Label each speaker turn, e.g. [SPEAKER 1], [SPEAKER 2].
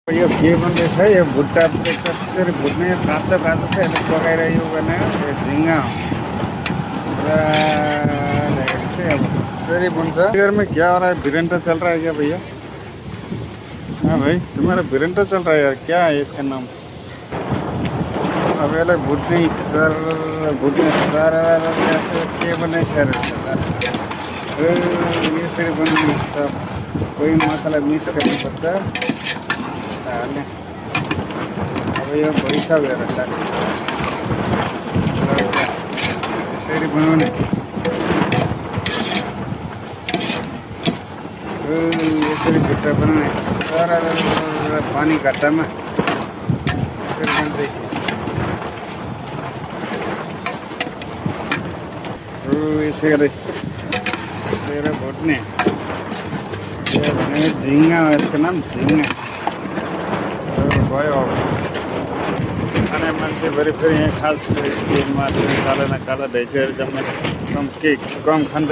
[SPEAKER 1] यो के भन्दैछ यो भुट्टा त्यसरी भुट्ने काँचो काँचो छ यसले पकाएर यो गर्ने यो झिङ्गा पुरा ल्याएको चाहिँ अब फेरि बुन्छ। इधर में क्या हो रहा है? भिरेंटा चल रहा है क्या भैया? हाँ भाई, तुम्हारा भिरेंटा चल रहा है यार, क्या है इसका नाम? अब यसलाई भुट्ने सर कैसे के बनाए सर यसरी बनाउने सब कोही मसला मिक्स गर्नुपर्छ। हाल्ने अब यो भइसक्यो रहेछ यसरी बनाउने। यसरी भित्र बनाउने सारा पानी घट्टामा यसरी बन्छ। यसरी भुट्ने भने झिङ्गा हो, यसको नाम झिङ्गा भयो। खाने मान्छेभरि फेरि यहाँ खास स्किममा कालो न कालो ढैँचेहरू जम्मै कम खान्छ।